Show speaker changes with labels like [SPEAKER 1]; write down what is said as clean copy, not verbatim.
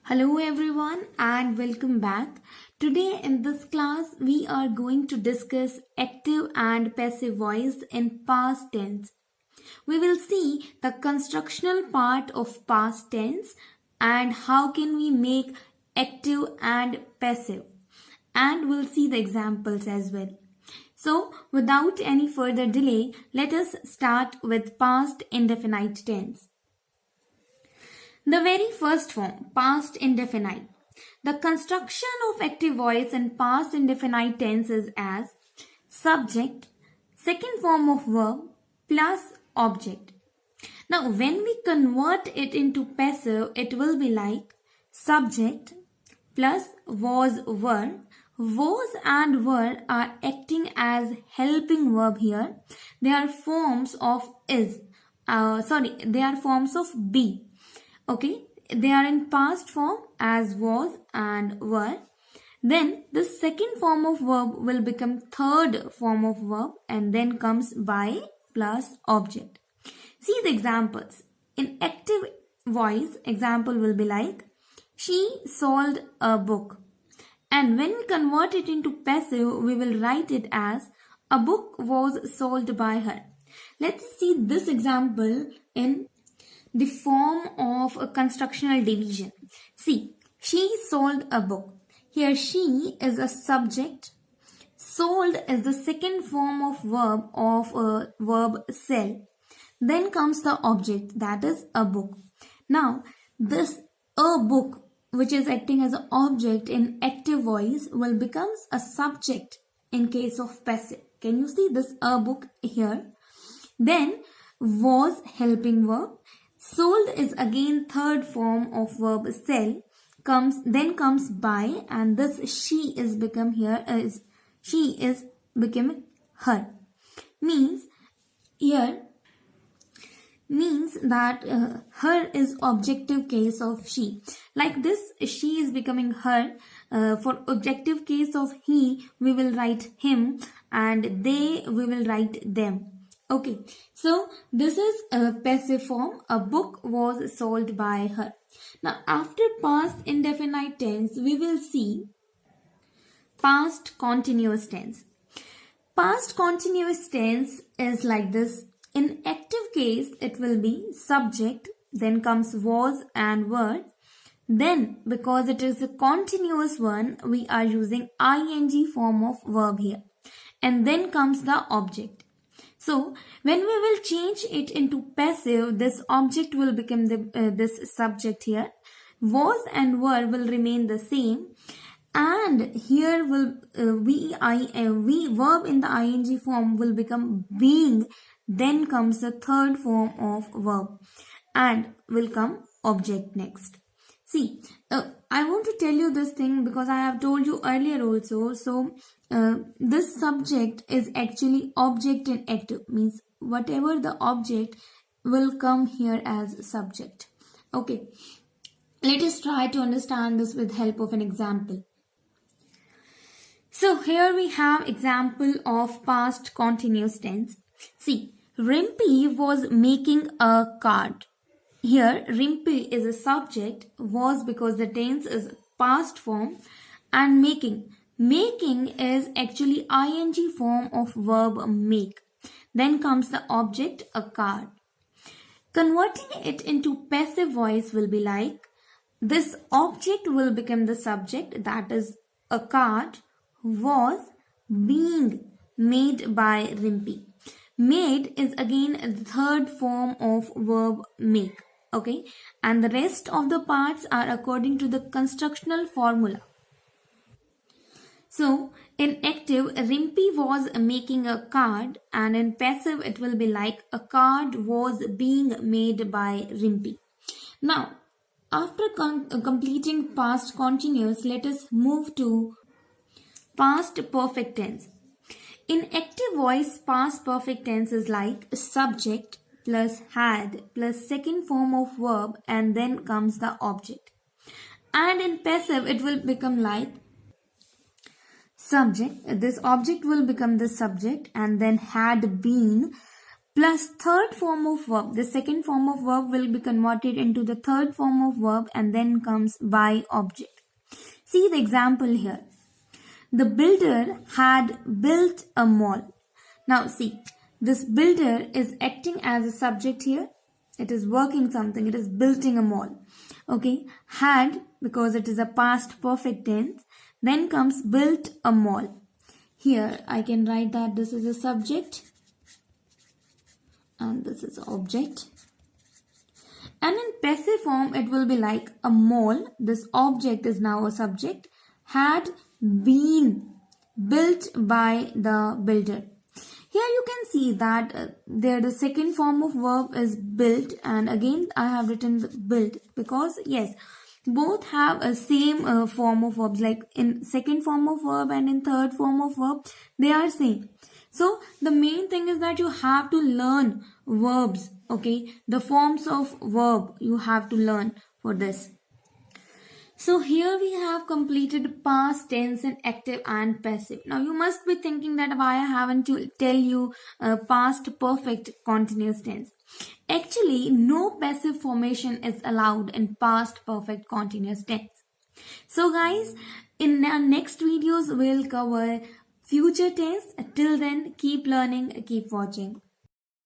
[SPEAKER 1] Hello everyone and welcome back. Today in this class we are going to discuss active and passive voice in past tense. We will see the constructional part of past tense and how can we make active and passive, and we'll see the examples as well. So without any further delay, let us start with past indefinite tense. The very first form, past indefinite. The construction of active voice in past indefinite tense is as subject, second form of verb plus object. Now, when we convert it into passive, it will be like subject plus was were. Was and were are acting as helping verb here. They are forms of is. They are forms of be. Okay, they are in past form as was and were. Then the second form of verb will become third form of verb and then comes by plus object. See the examples. In active voice, example will be like she sold a book. And when we convert it into passive, we will write it as a book was sold by her. Let's see this example in the form of a constructional division. See, she sold a book. Here she is a subject. Sold is the second form of verb of a verb sell. Then comes the object, that is a book. Now, this a book, which is acting as an object in active voice, will become a subject in case of passive. Can you see this a book here? Then was helping verb. Sold is again third form of verb sell. Then comes by, and this she is become here is she is becoming her. Means that her is objective case of she. Like this, she is becoming her. For objective case of he, we will write him, and they, we will write them. Okay, so this is a passive form. A book was sold by her. Now, after past indefinite tense, we will see past continuous tense. Past continuous tense is like this. In active case, it will be subject, then comes was and were. Then, because it is a continuous one, we are using ing form of verb here. And then comes the object. So, when we will change it into passive, this object will become this subject here. Was and were will remain the same. And here will we verb in the ing form will become being. Then comes the third form of verb. And will come object next. See, I want to tell you this thing because I have told you earlier also. So, this subject is actually object in active. Means whatever the object will come here as subject. Okay. Let us try to understand this with help of an example. So, here we have example of past continuous tense. See, Rimpy was making a card. Here, Rimpy is a subject, was because the tense is past form, and making. Making is actually ing form of verb make. Then comes the object, a card. Converting it into passive voice will be like, this object will become the subject, that is a card, was being made by Rimpy. Made is again the third form of verb make. Okay, and the rest of the parts are according to the constructional formula. So, in active, Rimpy was making a card, and in passive, it will be like a card was being made by Rimpy. Now, after completing past continuous, let us move to past perfect tense. In active voice, past perfect tense is like subject plus had plus second form of verb, and then comes the object. And in passive, it will become like subject. This object will become the subject, and then had been plus third form of verb. The second form of verb will be converted into the third form of verb and then comes by object. See the example here. The builder had built a mall. Now see, this builder is acting as a subject here. It is working something. It is building a mall. Okay. Had, because it is a past perfect tense. Then comes built a mall. Here I can write that this is a subject and this is object. And in passive form it will be like a mall. This object is now a subject. Had been built by the builder. Here you can see that there the second form of verb is built, and again I have written built because yes, both have a same form of verbs, like in second form of verb and in third form of verb they are same. So the main thing is that you have to learn verbs, okay, the forms of verb you have to learn for this. So here we have completed past tense and active and passive. Now you must be thinking that why I haven't to tell you past perfect continuous tense. Actually, no passive formation is allowed in past perfect continuous tense. So guys, in our next videos we'll cover future tense. Till then, keep learning, keep watching.